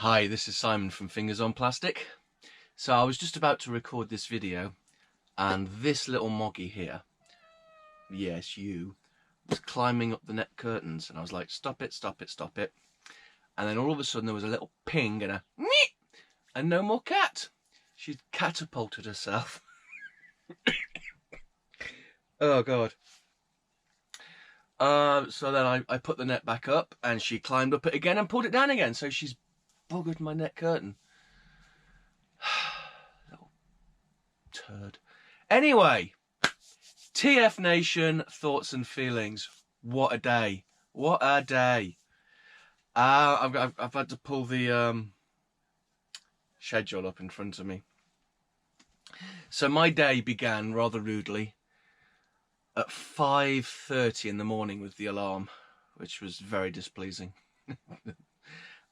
Hi, this is Simon from Fingers on Plastic. So I was just about to record this video and this little moggy here, yes you, was climbing up the net curtains and I was like, stop it, stop it, stop it. And then all of a sudden there was a little ping and a meep and no more cat. She'd catapulted herself. Oh God. So then I put the net back up and she climbed up it again and pulled it down again. So she's buggered my net curtain. Little turd. Anyway, TFNation, thoughts and feelings. What a day. What a day. I've had to pull the schedule up in front of me. So my day began rather rudely at 5:30 in the morning with the alarm, which was very displeasing.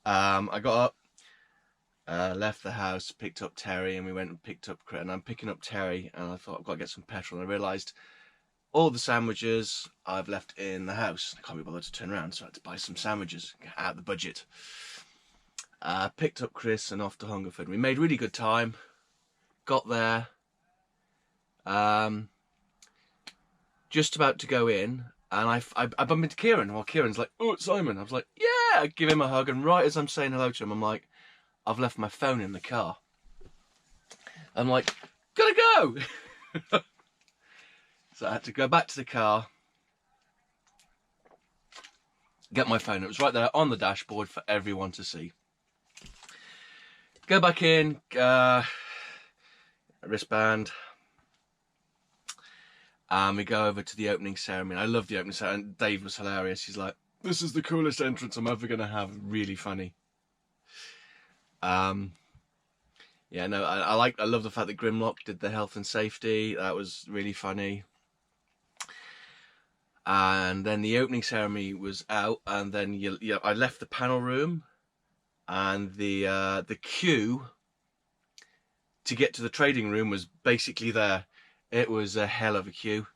I got up, left the house, picked up Terry, and we went and picked up Crit. And I'm picking up Terry, and I thought I've got to get some petrol. And I realised all the sandwiches I've left in the house. I can't be bothered to turn around, so I had to buy some sandwiches, get out of the budget. Picked up Chris and off to Hungerford. We made really good time. Got there. Just about to go in, and I bumped into Kieran. While Kieran's like, "Oh, it's Simon." I was like, "Yeah." I give him a hug, and right as I'm saying hello to him, I'm like, "I've left my phone in the car." I'm like, "Gotta go." So I had to go back to the car, get my phone. It was right there on the dashboard for everyone to see. Go back in, wristband. And we go over to the opening ceremony. I love the opening ceremony. And Dave was hilarious. He's like, "This is the coolest entrance I'm ever going to have." Really funny. Yeah, no, I love the fact that Grimlock did the health and safety. That was really funny. And then the opening ceremony was out, and then I left the panel room, and the queue to get to the trading room was basically there. It was a hell of a queue.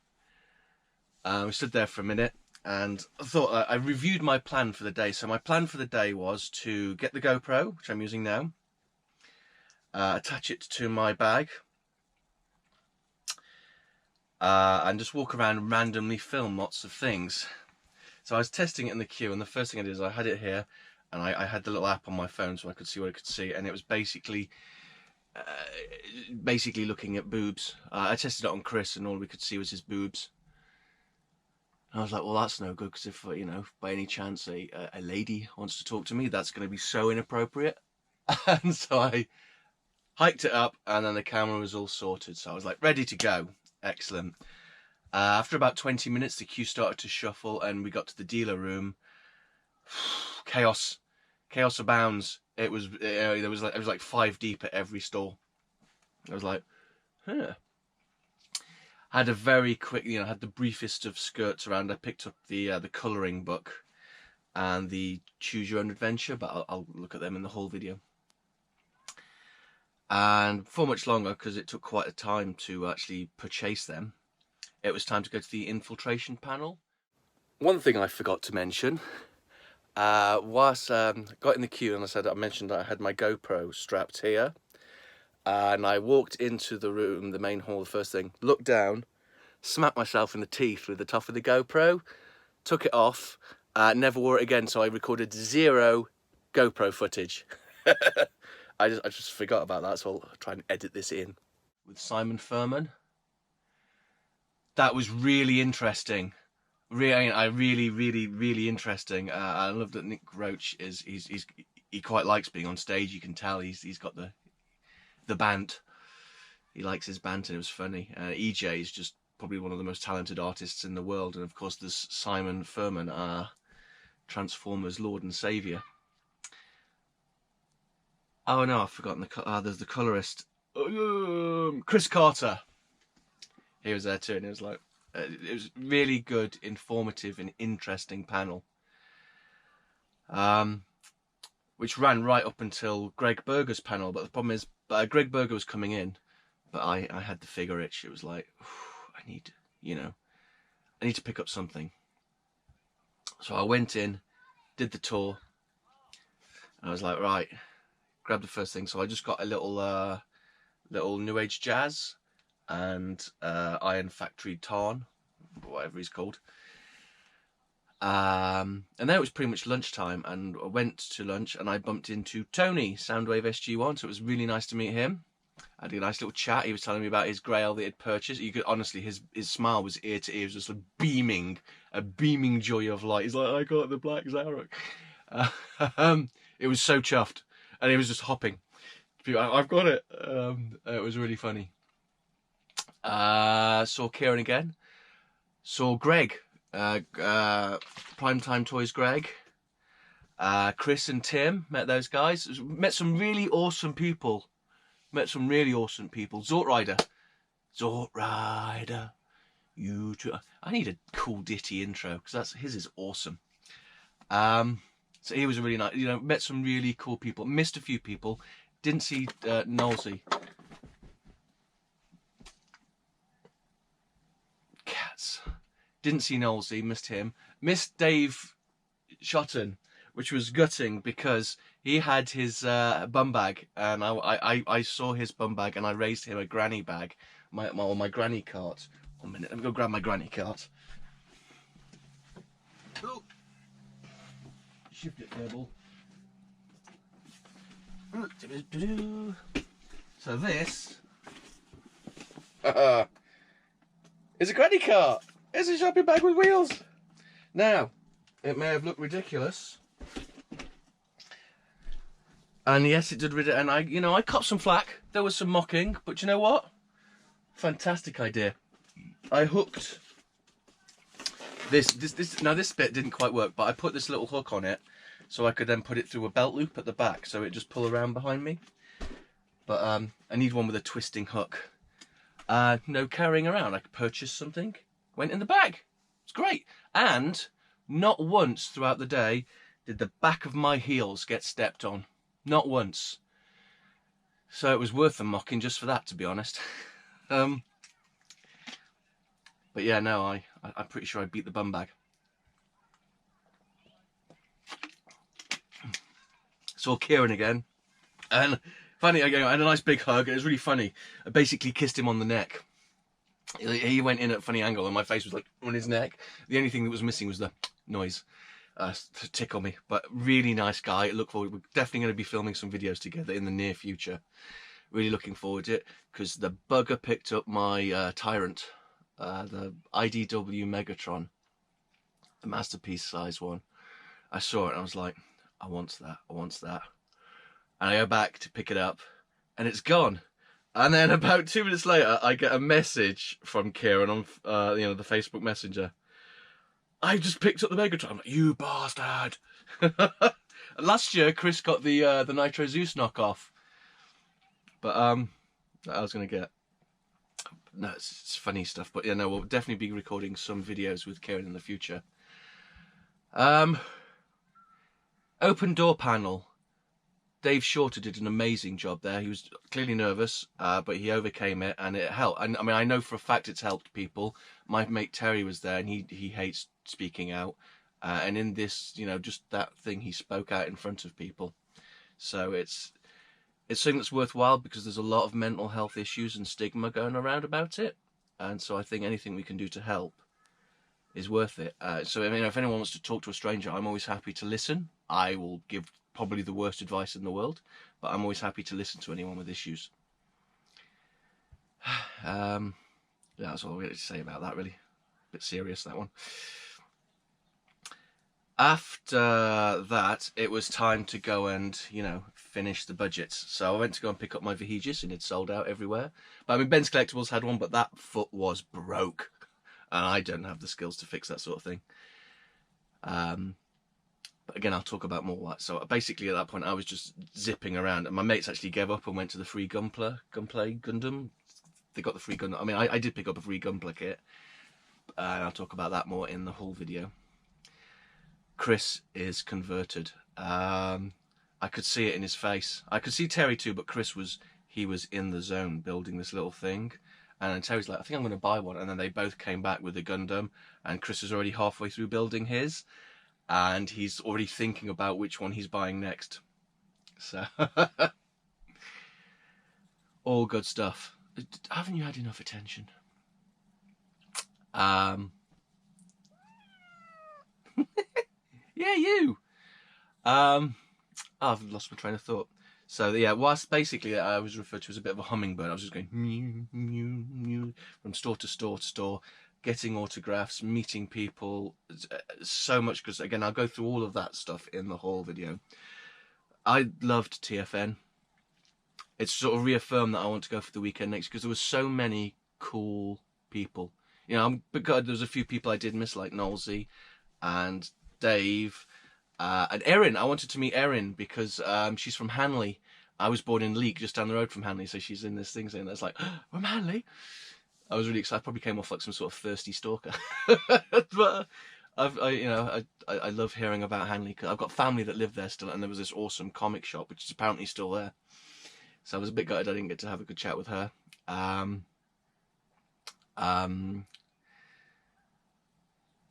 We stood there for a minute, and I thought I reviewed my plan for the day. So my plan for the day was to get the GoPro, which I'm using now, attach it to my bag, and just walk around and randomly film lots of things. So I was testing it in the queue, and the first thing I did is I had it here, and I had the little app on my phone so I could see what I could see, and it was basically looking at boobs. I tested it on Chris, and all we could see was his boobs. And I was like, well, that's no good, because if, you know, by any chance a lady wants to talk to me, that's going to be so inappropriate. And so I hiked it up, and then the camera was all sorted. So I was like, ready to go. Excellent. After about 20 minutes, the queue started to shuffle, and we got to the dealer room. Chaos abounds. It was it was like 5 deep at every store. I was like, huh. Had a very quick, had the briefest of skirts around. I picked up the colouring book and the Choose Your Own Adventure, but I'll look at them in the whole video. And for much longer, because it took quite a time to actually purchase them, it was time to go to the infiltration panel. One thing I forgot to mention was I got in the queue, and I mentioned that I had my GoPro strapped here, and I walked into the room, the main hall, the first thing, looked down, smacked myself in the teeth with the top of the GoPro, took it off, never wore it again, so I recorded 0 GoPro footage. I just forgot about that, so I'll try and edit this in. With Simon Furman. That was really interesting. Really interesting. I love that Nick Roach he quite likes being on stage. You can tell he's got the bant. He likes his bant, and it was funny. EJ is just probably one of the most talented artists in the world, and of course there's Simon Furman, Transformers Lord and Saviour. Oh no, I've forgotten there's the colorist, Chris Carter. He was there too, and it was like, it was really good, informative, and interesting panel. Which ran right up until Greg Berger's panel, but the problem is, Greg Berger was coming in, but I had the figure itch. It was like, I need to pick up something. So I went in, did the tour, and I was like, right, grab the first thing. So I just got a little New Age Jazz and Iron Factory Tarn, whatever he's called. And then it was pretty much lunchtime, and I went to lunch and I bumped into Tony, Soundwave SG1, so it was really nice to meet him. I had a nice little chat. He was telling me about his Grail that he'd purchased. You could honestly, his smile was ear to ear. It was just a beaming joy of light. He's like, I got the Black Zarok. It was so chuffed, and he was just hopping. I've got it. It was really funny. Saw Kieran again. Saw Greg. Primetime Toys Greg. Chris and Tim, met those guys. Met some really awesome people. Zort Rider, you too. I need a cool ditty intro because his is awesome. So he was a really nice, met some really cool people. Missed a few people. Didn't see Knowlesy. Cats. Didn't see Knowlesy, missed him. Missed Dave Shotton, which was gutting because he had his bum bag, and I saw his bum bag and I raised him a granny bag, my granny cart. 1 minute, let me go grab my granny cart. Oh. Shift it, Kerbal. So this is a granny cart. It's a shopping bag with wheels. Now, it may have looked ridiculous, and yes, it did. And I copped some flack. There was some mocking, but you know what? Fantastic idea. I hooked this. Now this bit didn't quite work, but I put this little hook on it so I could then put it through a belt loop at the back, so it just pull around behind me. But I need one with a twisting hook. No carrying around. I could purchase something. Went in the bag. It's great. And not once throughout the day did the back of my heels get stepped on. Not once. So it was worth the mocking just for that, to be honest. But yeah, no, I'm pretty sure I beat the bum bag. Saw Kieran again. And funny, I had a nice big hug. It was really funny. I basically kissed him on the neck. He went in at a funny angle and my face was like on his neck. The only thing that was missing was the noise to tickle me. But really nice guy. Look forward. We're definitely going to be filming some videos together in the near future. Really looking forward to it, because the bugger picked up my Tyrant, the IDW Megatron, the masterpiece size one. I saw it and I was like, I want that. And I go back to pick it up and it's gone. And then about 2 minutes later, I get a message from Kieran on, the Facebook Messenger. I just picked up the Megatron. I'm like, you bastard! Last year, Chris got the Nitro Zeus knockoff, but that I was gonna get. No, it's funny stuff. But yeah, no, we'll definitely be recording some videos with Kieran in the future. Open door panel. Dave Shorter did an amazing job there. He was clearly nervous, but he overcame it, and it helped. And I mean, I know for a fact it's helped people. My mate Terry was there, and he hates speaking out. And in this, just that thing, he spoke out in front of people. So it's something that's worthwhile, because there's a lot of mental health issues and stigma going around about it. And so I think anything we can do to help is worth it. So I mean, if anyone wants to talk to a stranger, I'm always happy to listen. I will give probably the worst advice in the world, but I'm always happy to listen to anyone with issues. That's all I really to say about that, really. A bit serious, that one. After that, it was time to go and, finish the budgets. So I went to go and pick up my Vahegis, and it sold out everywhere. But I mean, Ben's Collectibles had one, but that foot was broke. And I don't have the skills to fix that sort of thing. But again, I'll talk about more. So basically at that point, I was just zipping around, and my mates actually gave up and went to the free Gunplay Gundam. They got the free Gundam. I mean, I did pick up a free Gunplay kit, and I'll talk about that more in the whole video. Chris is converted. I could see it in his face. I could see Terry too, but Chris was in the zone building this little thing. And then Terry's like, I think I'm going to buy one. And then they both came back with a Gundam, and Chris is already halfway through building his. And he's already thinking about which one he's buying next. So All good stuff. Haven't you had enough attention? Yeah, you. I've lost my train of thought. So yeah, whilst basically I was referred to as a bit of a hummingbird, I was just going mew, mew, mew, from store to store to store, getting autographs, meeting people, so much, because again, I'll go through all of that stuff in the whole video. I loved TFN. It's sort of reaffirmed that I want to go for the weekend next, because there were so many cool people. You know, there was a few people I did miss, like Nolsey and Dave. And Erin, I wanted to meet Erin because she's from Hanley. I was born in Leek, just down the road from Hanley, so she's in this thing saying that's like, oh, I'm Hanley. I was really excited. I probably came off like some sort of thirsty stalker. But I love hearing about Hanley, because I've got family that live there still, and there was this awesome comic shop which is apparently still there. So I was a bit gutted I didn't get to have a good chat with her.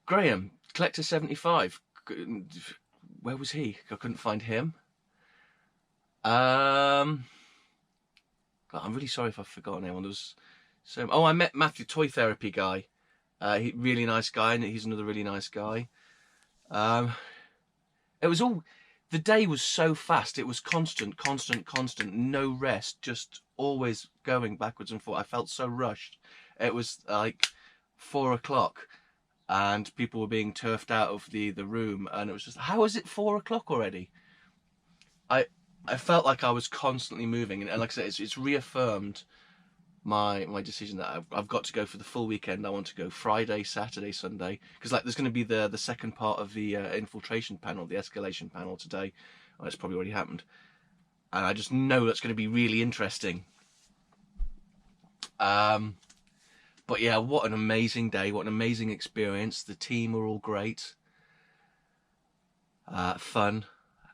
Graham, Collector 75. Where was he? I couldn't find him. God, I'm really sorry if I've forgotten anyone. There was so. Oh, I met Matthew, Toy Therapy guy. Really nice guy, and he's another really nice guy. It was all. The day was so fast. It was constant, no rest. Just always going backwards and forth. I felt so rushed. It was like 4 o'clock. And people were being turfed out of the room, and it was just, how is it 4 o'clock already? I felt like I was constantly moving, and like I said, it's reaffirmed my decision that I've got to go for the full weekend. I want to go Friday, Saturday, Sunday, because like there's going to be the second part of the infiltration panel, the escalation panel today. Well, it's probably already happened, and I just know that's going to be really interesting. But yeah, what an amazing day, what an amazing experience. The team are all great. Fun.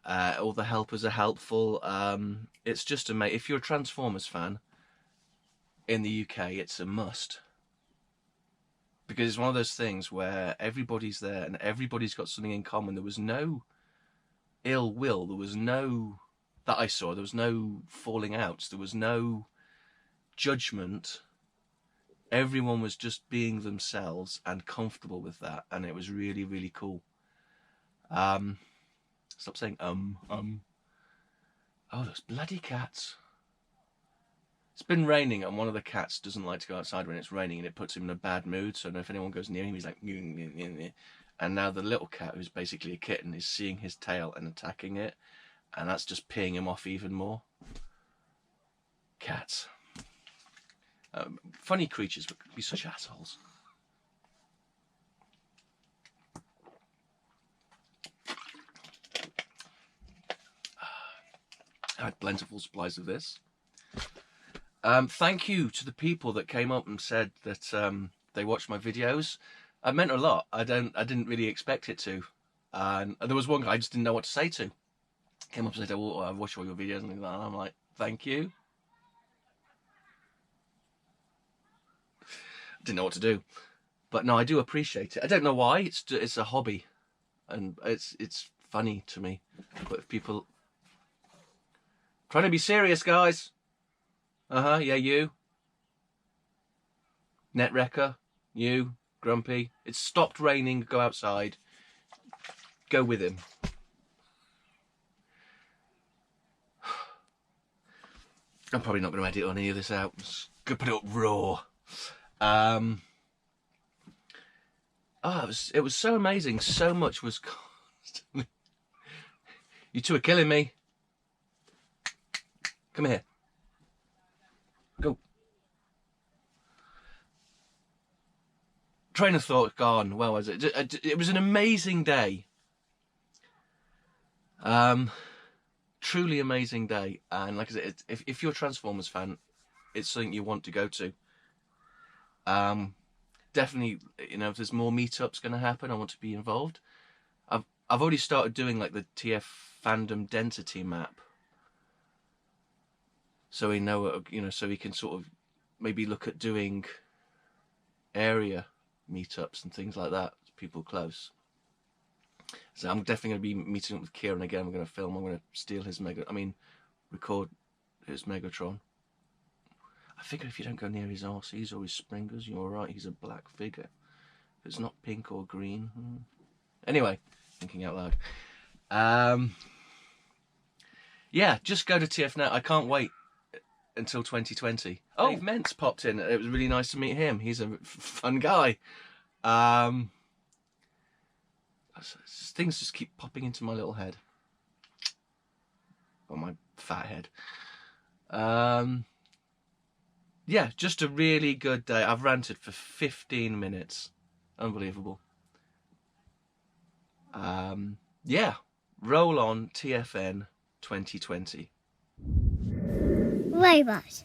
All the helpers are helpful. It's just amazing. If you're a Transformers fan in the UK, it's a must. Because it's one of those things where everybody's there and everybody's got something in common. There was no ill will. There was no, that I saw, there was no falling outs. There was no judgment. Everyone was just being themselves and comfortable with that, and it was really, really cool. Stop saying Oh, those bloody cats. It's been raining, and one of the cats doesn't like to go outside when it's raining, and it puts him in a bad mood. So if anyone goes near him, he's like, and now the little cat, who's basically a kitten, is seeing his tail and attacking it, and that's just peeing him off even more. Cats. Funny creatures, but could be such assholes. I had plentiful supplies of this. Thank you to the people that came up and said that they watched my videos. It meant a lot. I didn't really expect it to. And there was one guy I just didn't know what to say to. Came up and said, "Oh, I've watched all your videos," and things like that. And I'm like, "Thank you." Didn't know what to do, but no, I do appreciate it. I don't know why. It's a hobby, and it's funny to me. But if people trying to be serious, guys. Yeah, you. Netwrecker, you, Grumpy. It's stopped raining. Go outside. Go with him. I'm probably not going to edit any of this out. I'm just going to put it up raw. It was so amazing. So much was constantly. You two are killing me. Come here. Go. Train of thought gone. Well, was it? It was an amazing day. Truly amazing day. And like I said, if you're a Transformers fan, it's something you want to go to. Definitely, you know, if there's more meetups going to happen, I want to be involved. I've already started doing like the TF fandom density map, so we know, you know, so we can sort of maybe look at doing area meetups and things like that, people close. So I'm definitely going to be meeting up with Kieran again. We're going to film. I'm going to steal his record his Megatron. I figure if you don't go near his arses or his springers, you're alright. He's a black figure. If it's not pink or green. Anyway, thinking out loud. Yeah, just go to TFNation. I can't wait until 2020. Oh, Dave Mentz popped in. It was really nice to meet him. He's a fun guy. Things just keep popping into my little head. Or my fat head. Yeah, just a really good day. I've ranted for 15 minutes. Unbelievable. Yeah, roll on TFN 2020. Robot.